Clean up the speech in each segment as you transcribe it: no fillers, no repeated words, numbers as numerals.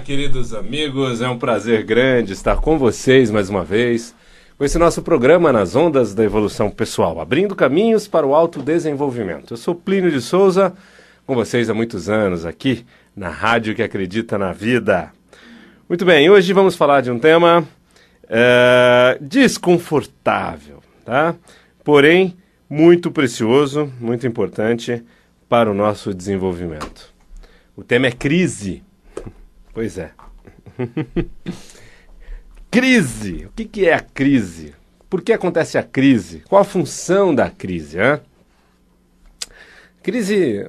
queridos amigos, é um prazer grande estar com vocês mais uma vez, com esse nosso programa nas ondas da evolução pessoal, abrindo caminhos para o autodesenvolvimento. Eu sou Plínio de Souza, com vocês há muitos anos aqui na Rádio que Acredita na Vida. Muito bem, hoje vamos falar de um tema desconfortável, tá? Porém, muito precioso, muito importante para o nosso desenvolvimento. O tema é crise. Pois é. Crise. O que é a crise? Por que acontece a crise? Qual a função da crise? Crise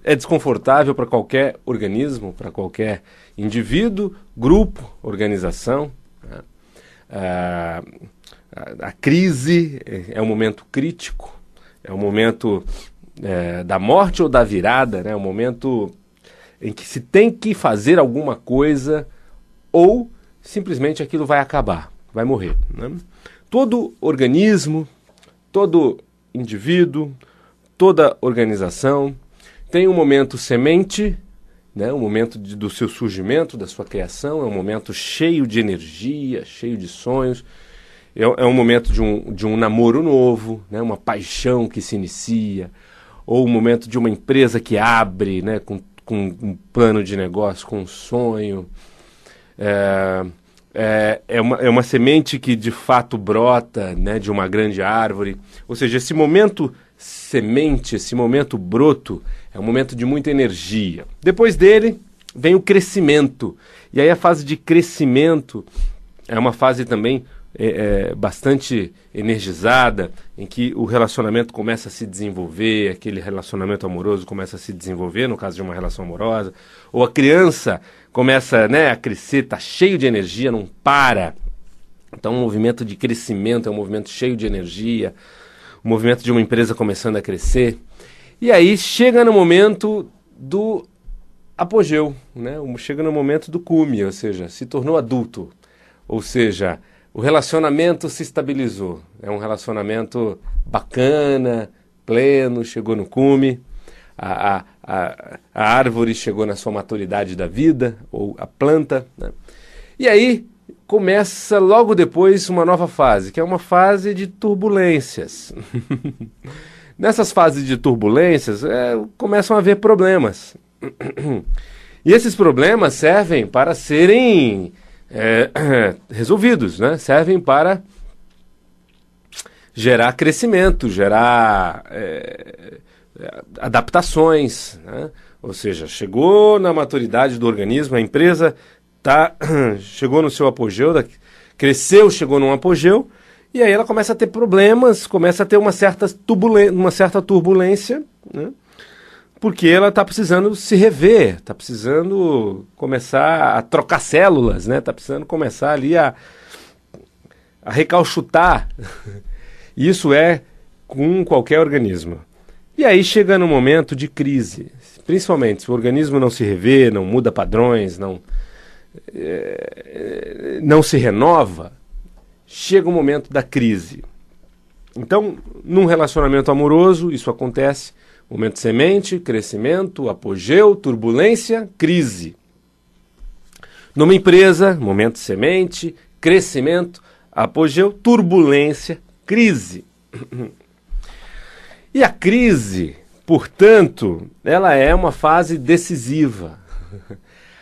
é desconfortável para qualquer organismo, para qualquer indivíduo, grupo, organização. A crise é um momento crítico, é um momento da morte ou da virada, né? É um momento em que se tem que fazer alguma coisa ou simplesmente aquilo vai acabar, vai morrer, né? Todo organismo, todo indivíduo, toda organização tem um momento semente, né? Um momento do seu surgimento, da sua criação, é um momento cheio de energia, cheio de sonhos, é um momento de um namoro novo, né? Uma paixão que se inicia, ou o momento de uma empresa que abre, né? Com um plano de negócio, com um sonho. É uma semente que de fato brota, né, de uma grande árvore. Ou seja, esse momento semente, esse momento broto, é um momento de muita energia. Depois dele vem o crescimento. E aí a fase de crescimento é uma fase também bastante energizada, em que o relacionamento começa a se desenvolver, aquele relacionamento amoroso começa a se desenvolver, no caso de uma relação amorosa, ou a criança começa, né, a crescer, está cheio de energia, não para. Então, um movimento de crescimento, é um movimento cheio de energia, o movimento de uma empresa começando a crescer. E aí chega no momento do apogeu, né? Chega no momento do cume, ou seja, se tornou adulto, ou seja, o relacionamento se estabilizou. É um relacionamento bacana, pleno, chegou no cume. A árvore chegou na sua maturidade da vida, ou a planta, né? E aí começa logo depois uma nova fase, que é uma fase de turbulências. Nessas fases de turbulências começam a haver problemas. E esses problemas servem para serem resolvidos, né? Servem para gerar crescimento, gerar adaptações, né? Ou seja, chegou na maturidade do organismo, a empresa chegou no seu apogeu, cresceu, chegou num apogeu, e aí ela começa a ter problemas, começa a ter uma certa turbulência, né? Porque ela está precisando se rever, está precisando começar a trocar células, né? Está precisando começar ali a recalchutar. Isso é com qualquer organismo. E aí chega no momento de crise, principalmente se o organismo não se revê, não muda padrões, não se renova, chega o momento da crise. Então, num relacionamento amoroso, isso acontece. Momento semente, crescimento, apogeu, turbulência, crise. Numa empresa, momento semente, crescimento, apogeu, turbulência, crise. E a crise, portanto, ela é uma fase decisiva.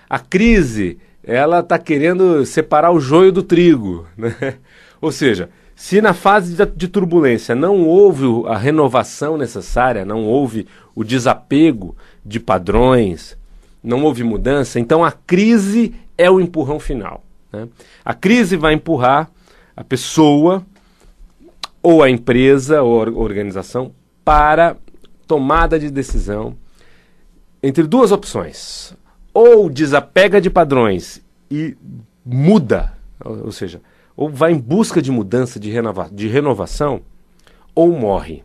A crise, ela está querendo separar o joio do trigo, né? Ou seja, se na fase de turbulência não houve a renovação necessária, não houve o desapego de padrões, não houve mudança, então a crise é o empurrão final, né? A crise vai empurrar a pessoa, ou a empresa, ou a organização, para tomada de decisão entre duas opções. Ou desapega de padrões e muda, ou seja, ou vai em busca de mudança, de renovação, ou morre.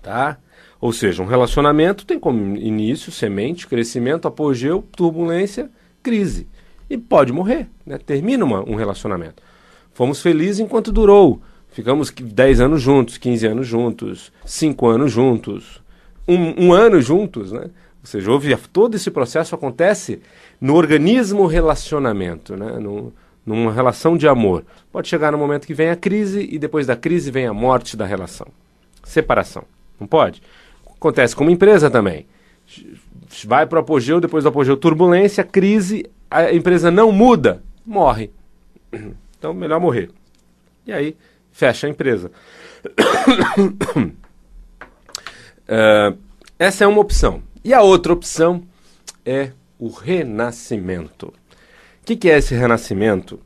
Tá? Ou seja, um relacionamento tem como início, semente, crescimento, apogeu, turbulência, crise. E pode morrer, né? Termina um relacionamento. Fomos felizes enquanto durou. Ficamos 10 anos juntos, 15 anos juntos, 5 anos juntos, um ano juntos, né? Ou seja, todo esse processo acontece no organismo relacionamento, né? Numa relação de amor. Pode chegar no momento que vem a crise e depois da crise vem a morte da relação. Separação. Não pode? Acontece com uma empresa também. Vai para o apogeu, depois do apogeu turbulência, crise, a empresa não muda, morre. Então, melhor morrer. E aí, fecha a empresa. Essa é uma opção. E a outra opção é o renascimento. O que é esse renascimento?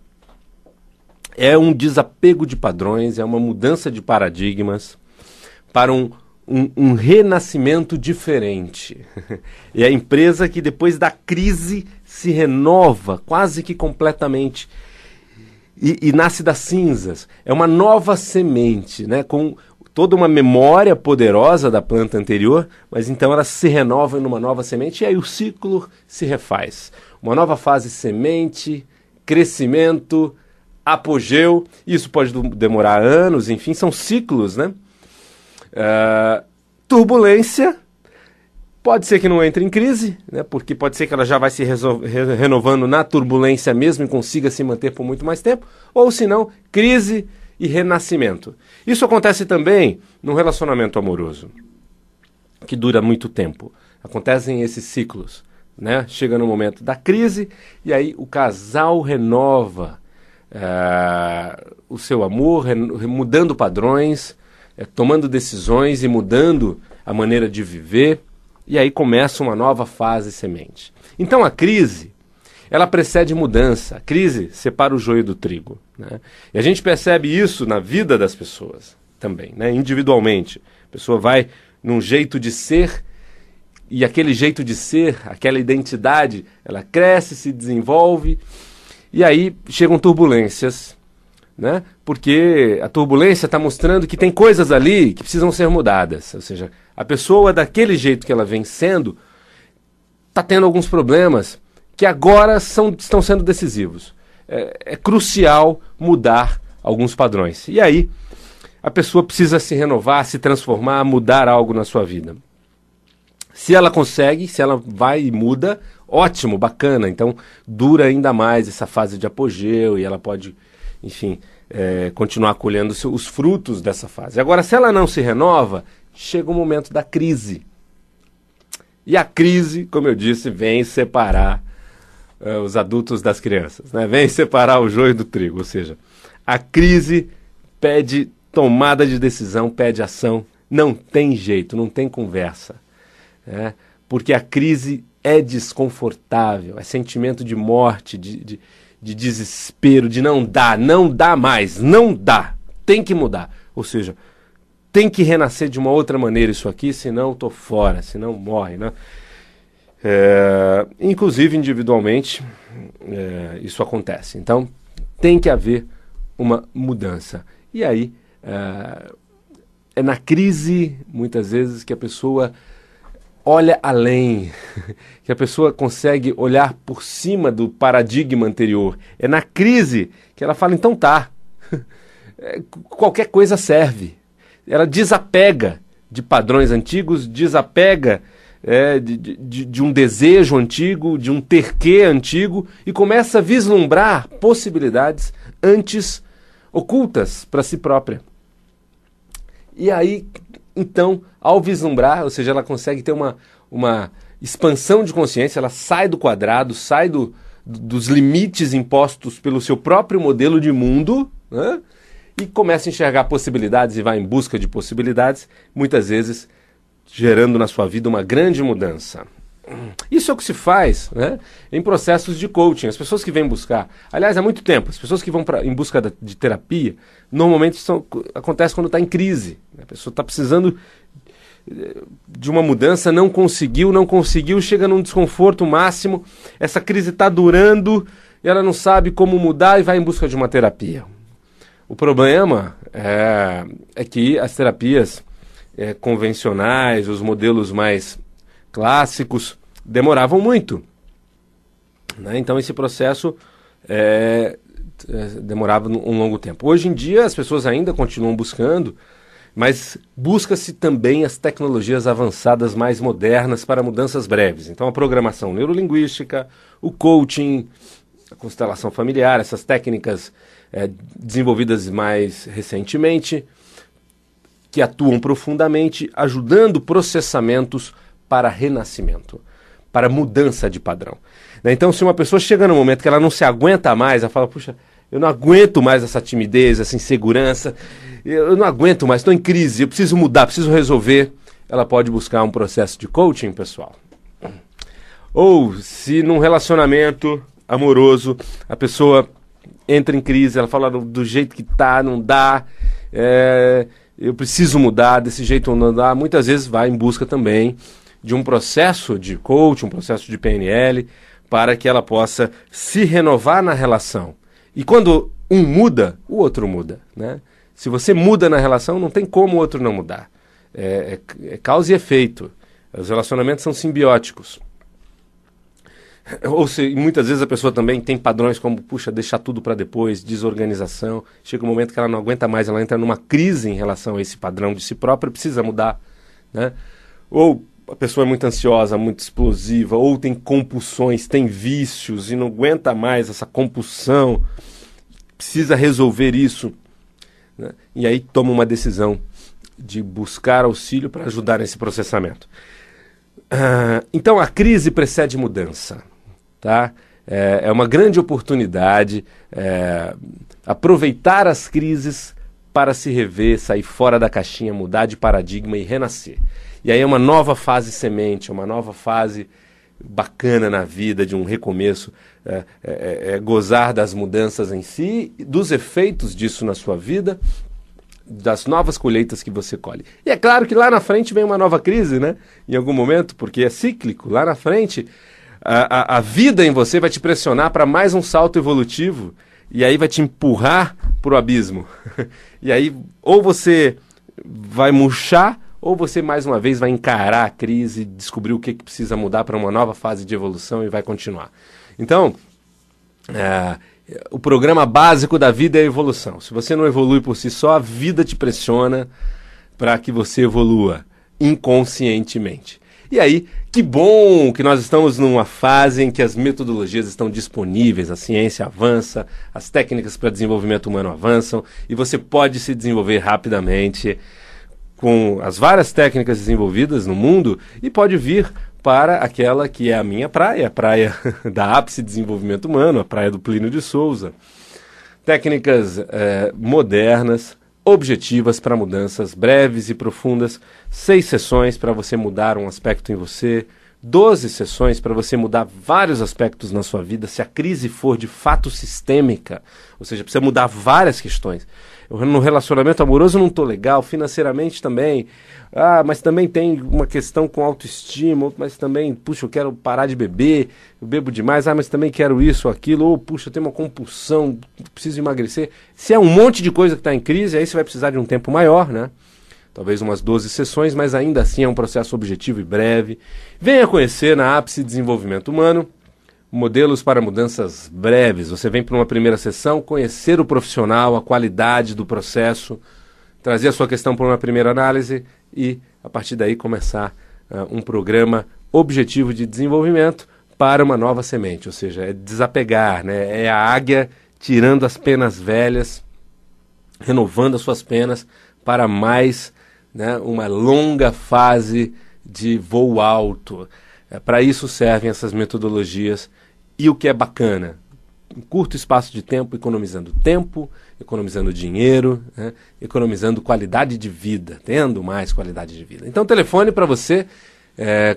É um desapego de padrões, é uma mudança de paradigmas para um renascimento diferente. É a empresa que depois da crise se renova quase que completamente e nasce das cinzas. É uma nova semente, né? Com toda uma memória poderosa da planta anterior, mas então ela se renova numa nova semente e aí o ciclo se refaz. Uma nova fase semente, crescimento, apogeu. Isso pode demorar anos, enfim, são ciclos, né? Turbulência, pode ser que não entre em crise, né? Porque pode ser que ela já vai se renovando na turbulência mesmo e consiga se manter por muito mais tempo, ou se não, crise e renascimento. Isso acontece também no relacionamento amoroso, que dura muito tempo. Acontecem esses ciclos, né? Chega no momento da crise e aí o casal renova o seu amor, mudando padrões, tomando decisões e mudando a maneira de viver, e aí começa uma nova fase semente. Então a crise, ela precede mudança. A crise separa o joio do trigo, né? E a gente percebe isso na vida das pessoas também, né? Individualmente. A pessoa vai num jeito de ser, e aquele jeito de ser, aquela identidade, ela cresce, se desenvolve, e aí chegam turbulências, né? Porque a turbulência está mostrando que tem coisas ali que precisam ser mudadas. Ou seja, a pessoa daquele jeito que ela vem sendo está tendo alguns problemas que agora estão sendo decisivos. É crucial mudar alguns padrões. E aí a pessoa precisa se renovar, se transformar, mudar algo na sua vida. Se ela consegue, se ela vai e muda, ótimo, bacana. Então dura ainda mais essa fase de apogeu e ela pode, enfim, continuar colhendo os frutos dessa fase. Agora, se ela não se renova, chega o momento da crise. E a crise, como eu disse, vem separar os adultos das crianças, né? Vem separar o joio do trigo. Ou seja, a crise pede tomada de decisão, pede ação. Não tem jeito, não tem conversa, né? Porque a crise é desconfortável, é sentimento de morte, de desespero, de não dá mais, não dá, tem que mudar. Ou seja, tem que renascer de uma outra maneira isso aqui, senão estou fora, senão morre, né? Inclusive individualmente, isso acontece. Então, tem que haver uma mudança. E aí, é na crise, muitas vezes, que a pessoa olha além, que a pessoa consegue olhar por cima do paradigma anterior. É na crise que ela fala, então tá, qualquer coisa serve. Ela desapega de padrões antigos, desapega de um desejo antigo, de um ter-que antigo, e começa a vislumbrar possibilidades antes ocultas para si própria. E aí, então, ao vislumbrar, ou seja, ela consegue ter uma expansão de consciência, ela sai do quadrado, sai dos limites impostos pelo seu próprio modelo de mundo, né? E começa a enxergar possibilidades e vai em busca de possibilidades, muitas vezes gerando na sua vida uma grande mudança. Isso é o que se faz, né, em processos de coaching. As pessoas que vêm buscar, aliás, há muito tempo, as pessoas que vão em busca de terapia, normalmente acontece quando está em crise. A pessoa está precisando de uma mudança, não conseguiu, chega num desconforto máximo, essa crise está durando, e ela não sabe como mudar e vai em busca de uma terapia. O problema é que as terapias convencionais, os modelos mais clássicos, demoravam muito, né? Então esse processo demorava um longo tempo. Hoje em dia as pessoas ainda continuam buscando, Mas busca-se também as tecnologias avançadas mais modernas para mudanças breves. Então, a programação neurolinguística, o coaching, a constelação familiar, essas técnicas desenvolvidas mais recentemente, que atuam profundamente, ajudando processamentos para renascimento, para mudança de padrão. Então, se uma pessoa chega num momento que ela não se aguenta mais, ela fala, puxa, eu não aguento mais essa timidez, essa insegurança, eu não aguento mais, estou em crise, eu preciso mudar, preciso resolver, ela pode buscar um processo de coaching, pessoal. Ou, se num relacionamento amoroso, a pessoa entra em crise, ela fala do jeito que tá, não dá, eu preciso mudar, desse jeito não dá, muitas vezes vai em busca também de um processo de coaching, um processo de PNL, para que ela possa se renovar na relação. E quando um muda, o outro muda, né? Se você muda na relação, não tem como o outro não mudar. É causa e efeito. Os relacionamentos são simbióticos. Muitas vezes a pessoa também tem padrões como, puxa, deixar tudo para depois, desorganização. Chega um momento que ela não aguenta mais, ela entra numa crise em relação a esse padrão de si própria, precisa mudar, né? Ou a pessoa é muito ansiosa, muito explosiva, ou tem compulsões, tem vícios e não aguenta mais essa compulsão, precisa resolver isso, né? E aí toma uma decisão de buscar auxílio para ajudar nesse processamento. Então a crise precede mudança, tá? É uma grande oportunidade aproveitar as crises para se rever, sair fora da caixinha, mudar de paradigma e renascer. E aí é uma nova fase semente, uma nova fase bacana na vida, de um recomeço, gozar das mudanças em si, dos efeitos disso na sua vida, das novas colheitas que você colhe. E é claro que lá na frente vem uma nova crise, né? Em algum momento, porque é cíclico. Lá na frente, a vida em você vai te pressionar para mais um salto evolutivo e aí vai te empurrar para o abismo. E aí, ou você vai murchar, ou você mais uma vez vai encarar a crise, descobrir o que precisa mudar para uma nova fase de evolução e vai continuar. Então, o programa básico da vida é a evolução. Se você não evolui por si só, a vida te pressiona para que você evolua inconscientemente. E aí, que bom que nós estamos numa fase em que as metodologias estão disponíveis, a ciência avança, as técnicas para desenvolvimento humano avançam e você pode se desenvolver rapidamente com as várias técnicas desenvolvidas no mundo e pode vir para aquela que é a minha praia, a praia da Ápice Desenvolvimento Humano, a praia do Plínio de Souza. Técnicas modernas, objetivas para mudanças breves e profundas, 6 sessões para você mudar um aspecto em você, 12 sessões para você mudar vários aspectos na sua vida, se a crise for de fato sistêmica, ou seja, precisa mudar várias questões. Eu, no relacionamento amoroso não estou legal, financeiramente também, mas também tem uma questão com autoestima, mas também, puxa, eu quero parar de beber, eu bebo demais, mas também quero isso ou aquilo, ou puxa, eu tenho uma compulsão, preciso emagrecer. Se é um monte de coisa que está em crise, aí você vai precisar de um tempo maior, né? Talvez umas 12 sessões, mas ainda assim é um processo objetivo e breve. Venha conhecer na Ápice Desenvolvimento Humano modelos para mudanças breves. Você vem para uma primeira sessão, conhecer o profissional, a qualidade do processo, trazer a sua questão para uma primeira análise e, a partir daí, começar um programa objetivo de desenvolvimento para uma nova semente. Ou seja, é desapegar, né? É a águia tirando as penas velhas, renovando as suas penas para mais, né, uma longa fase de voo alto. Para isso servem essas metodologias e o que é bacana, em curto espaço de tempo, tempo, economizando dinheiro, né, economizando qualidade de vida, tendo mais qualidade de vida. Então o telefone para você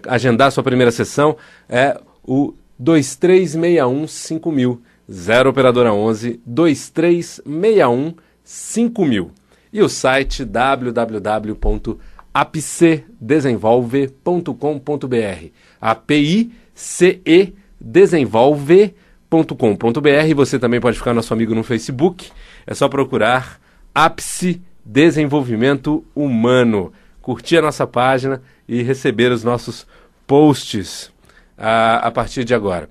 agendar a sua primeira sessão é o 2361-5000, 0 operadora 11 2361-5000. E o site www.apicedesenvolve.com.br, apicedesenvolve.com.br. Você também pode ficar nosso amigo no Facebook, é só procurar Ápice Desenvolvimento Humano, curtir a nossa página e receber os nossos posts a partir de agora.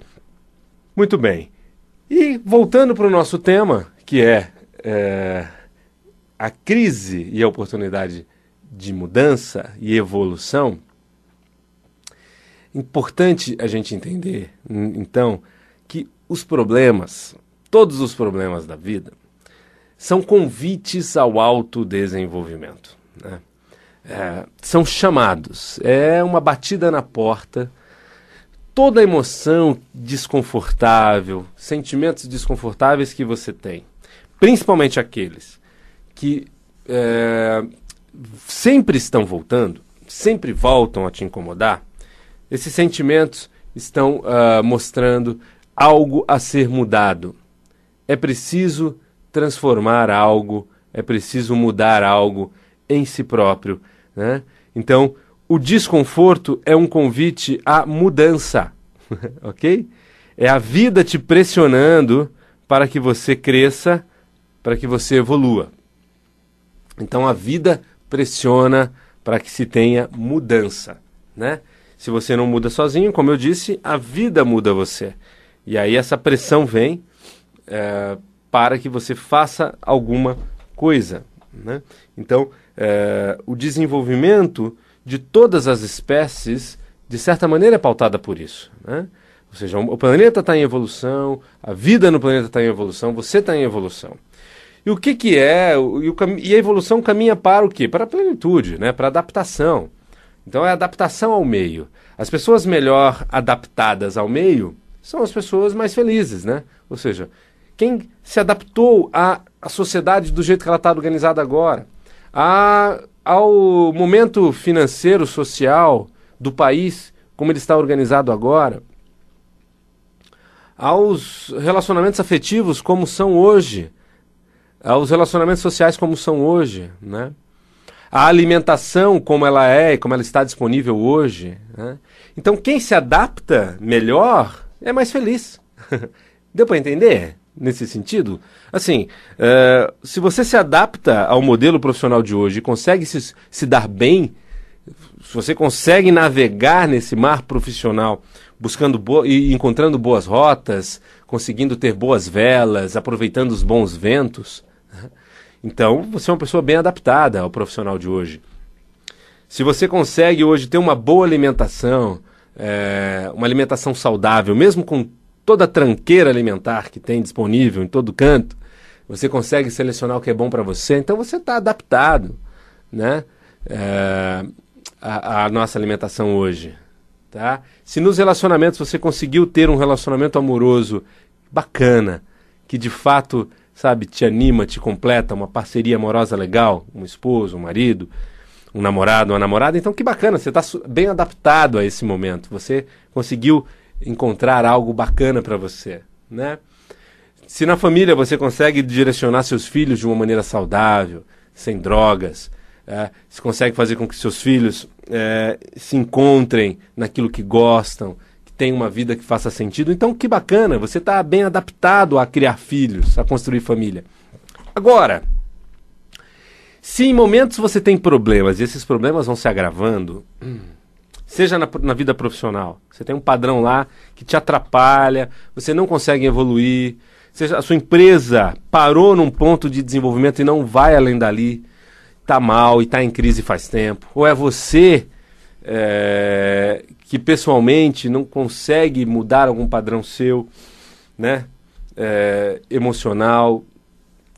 Muito bem, e voltando para o nosso tema, que é a crise e a oportunidade de mudança e evolução, importante a gente entender, então, que os problemas, todos os problemas da vida, são convites ao autodesenvolvimento, né? São chamados, é uma batida na porta. Toda emoção desconfortável, sentimentos desconfortáveis que você tem, principalmente aqueles que sempre estão voltando, sempre voltam a te incomodar, esses sentimentos estão mostrando algo a ser mudado. É preciso transformar algo, é preciso mudar algo em si próprio, né? Então, o desconforto é um convite à mudança, ok? É a vida te pressionando para que você cresça, para que você evolua. Então, a vida pressiona para que se tenha mudança, né? Se você não muda sozinho, como eu disse, a vida muda você. E aí essa pressão vem para que você faça alguma coisa, né? Então, o desenvolvimento de todas as espécies, de certa maneira, é pautada por isso, né? Ou seja, o planeta está em evolução, a vida no planeta está em evolução, você está em evolução. E o que é? E a evolução caminha para o quê? Para a plenitude, né? Para a adaptação. Então é a adaptação ao meio. As pessoas melhor adaptadas ao meio são as pessoas mais felizes, né? Ou seja, quem se adaptou à sociedade do jeito que ela está organizada agora, ao momento financeiro, social do país, como ele está organizado agora, aos relacionamentos afetivos como são hoje, aos relacionamentos sociais como são hoje, né? A alimentação como ela é e como ela está disponível hoje, né? Então quem se adapta melhor é mais feliz. Deu para entender nesse sentido? Assim, se você se adapta ao modelo profissional de hoje e consegue se dar bem, se você consegue navegar nesse mar profissional buscando e encontrando boas rotas, conseguindo ter boas velas, aproveitando os bons ventos, então você é uma pessoa bem adaptada ao profissional de hoje. Se você consegue hoje ter uma boa alimentação, uma alimentação saudável, mesmo com toda a tranqueira alimentar que tem disponível em todo canto, você consegue selecionar o que é bom para você, então você está adaptado, né? A nossa alimentação hoje, tá? Se nos relacionamentos você conseguiu ter um relacionamento amoroso bacana, que de fato, sabe, te anima, te completa, uma parceria amorosa legal, um esposo, um marido, um namorado, uma namorada, então que bacana, você está bem adaptado a esse momento, você conseguiu encontrar algo bacana para você, né? Se na família você consegue direcionar seus filhos de uma maneira saudável, sem drogas, se consegue fazer com que seus filhos se encontrem naquilo que gostam, que tenham uma vida que faça sentido, então que bacana, você está bem adaptado a criar filhos, a construir família. Agora, se em momentos você tem problemas e esses problemas vão se agravando, seja na vida profissional, você tem um padrão lá que te atrapalha, você não consegue evoluir, seja a sua empresa parou num ponto de desenvolvimento e não vai além dali, está mal e está em crise faz tempo, ou é você que pessoalmente não consegue mudar algum padrão seu, né, emocional,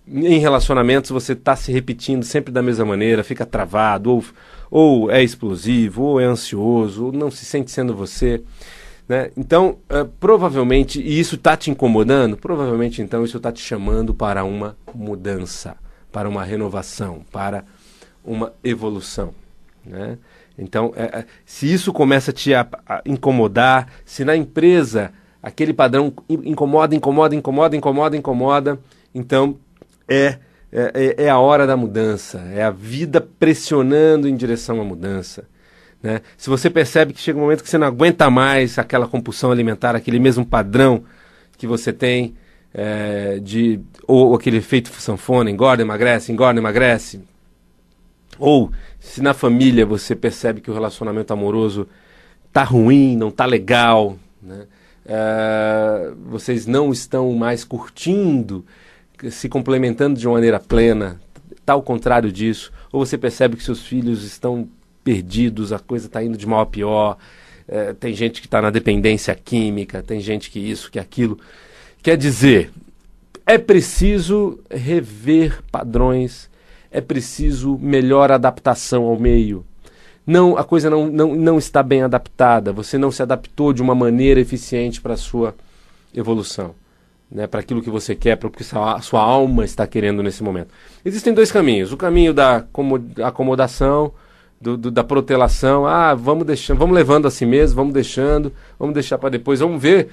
em relacionamentos você está se repetindo sempre da mesma maneira, fica travado, ou é explosivo, ou é ansioso, ou não se sente sendo você, né? Então, provavelmente, e isso está te incomodando, provavelmente então isso está te chamando para uma mudança, para uma renovação, para uma evolução, né? Então, se isso começa a te incomodar, se na empresa aquele padrão incomoda, então é a hora da mudança, é a vida pressionando em direção à mudança, né? Se você percebe que chega um momento que você não aguenta mais aquela compulsão alimentar, aquele mesmo padrão que você tem, ou aquele efeito sanfona, engorda, emagrece, ou se na família você percebe que o relacionamento amoroso tá ruim, não tá legal, né? Vocês não estão mais curtindo, se complementando de uma maneira plena, está ao contrário disso, ou você percebe que seus filhos estão perdidos, a coisa está indo de mal a pior, tem gente que está na dependência química, tem gente que isso, que aquilo. Quer dizer, é preciso rever padrões, é preciso melhor adaptação ao meio. Não, a coisa não está bem adaptada, você não se adaptou de uma maneira eficiente para a sua evolução, né, para aquilo que você quer, para o que a sua alma está querendo nesse momento. Existem dois caminhos, o caminho da acomodação, da protelação, vamos levando assim mesmo, vamos deixar para depois, vamos ver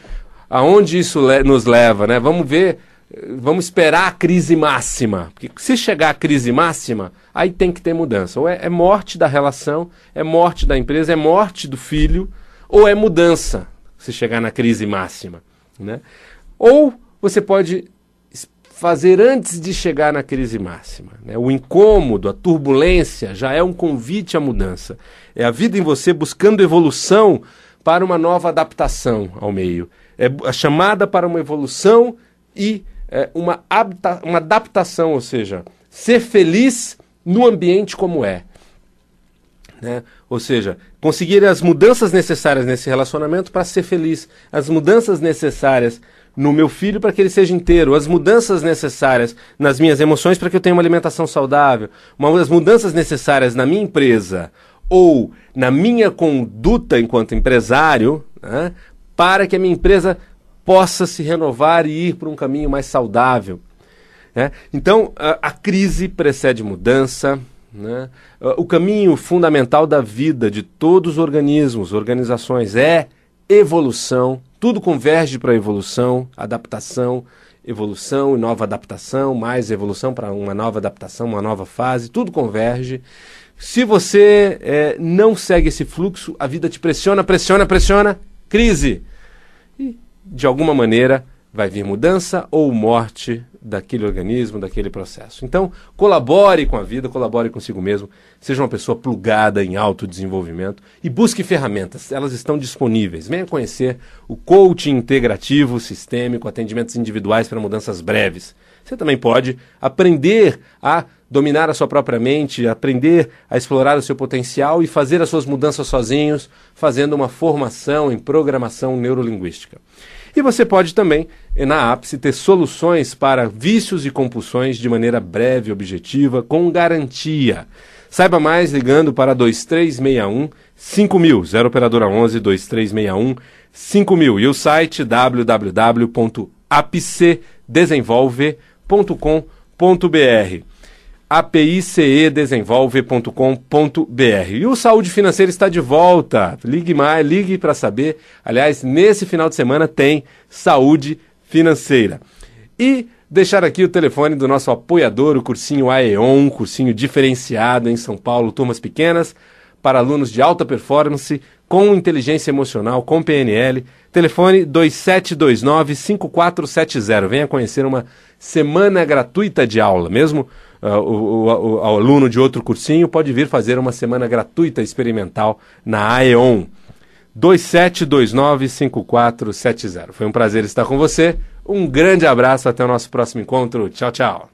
aonde isso nos leva, né? Vamos esperar a crise máxima, porque se chegar a crise máxima, aí tem que ter mudança. Ou é morte da relação, é morte da empresa, é morte do filho, ou é mudança, se chegar na crise máxima, né? Ou você pode fazer antes de chegar na crise máxima, né? O incômodo, a turbulência já é um convite à mudança. É a vida em você buscando evolução para uma nova adaptação ao meio. É a chamada para uma evolução e uma adaptação, ou seja, ser feliz no ambiente como é. Né? Ou seja, conseguir as mudanças necessárias nesse relacionamento para ser feliz, as mudanças necessárias no meu filho para que ele seja inteiro, as mudanças necessárias nas minhas emoções para que eu tenha uma alimentação saudável, as mudanças necessárias na minha empresa ou na minha conduta enquanto empresário, né, para que a minha empresa possa se renovar e ir por um caminho mais saudável. Né? Então, a crise precede mudança. Né? O caminho fundamental da vida de todos os organismos, organizações, é evolução. Tudo converge para a evolução, adaptação, evolução e nova adaptação, mais evolução para uma nova adaptação, uma nova fase, tudo converge. Se você não segue esse fluxo, a vida te pressiona, crise. E, de alguma maneira, vai vir mudança ou morte daquele organismo, daquele processo. Então, colabore com a vida, colabore consigo mesmo, seja uma pessoa plugada em autodesenvolvimento e busque ferramentas, elas estão disponíveis. Venha conhecer o coaching integrativo sistêmico, atendimentos individuais para mudanças breves. Você também pode aprender a dominar a sua própria mente, aprender a explorar o seu potencial e fazer as suas mudanças sozinhos, fazendo uma formação em programação neurolinguística. E você pode também, na Ápice, ter soluções para vícios e compulsões de maneira breve e objetiva, com garantia. Saiba mais ligando para 2361-5000, 0 operadora 11 2361-5000 e o site www.apicedesenvolve.com.br apicedesenvolve.com.br. E o Saúde Financeira está de volta. Ligue para saber. Aliás, nesse final de semana tem Saúde Financeira. E deixar aqui o telefone do nosso apoiador, o cursinho AEON, cursinho diferenciado em São Paulo, turmas pequenas, para alunos de alta performance, com inteligência emocional, com PNL. Telefone 2729-5470. Venha conhecer uma semana gratuita de aula. Mesmo o aluno de outro cursinho pode vir fazer uma semana gratuita experimental na AEON. 2729-5470. Foi um prazer estar com você. Um grande abraço, até o nosso próximo encontro. Tchau, tchau.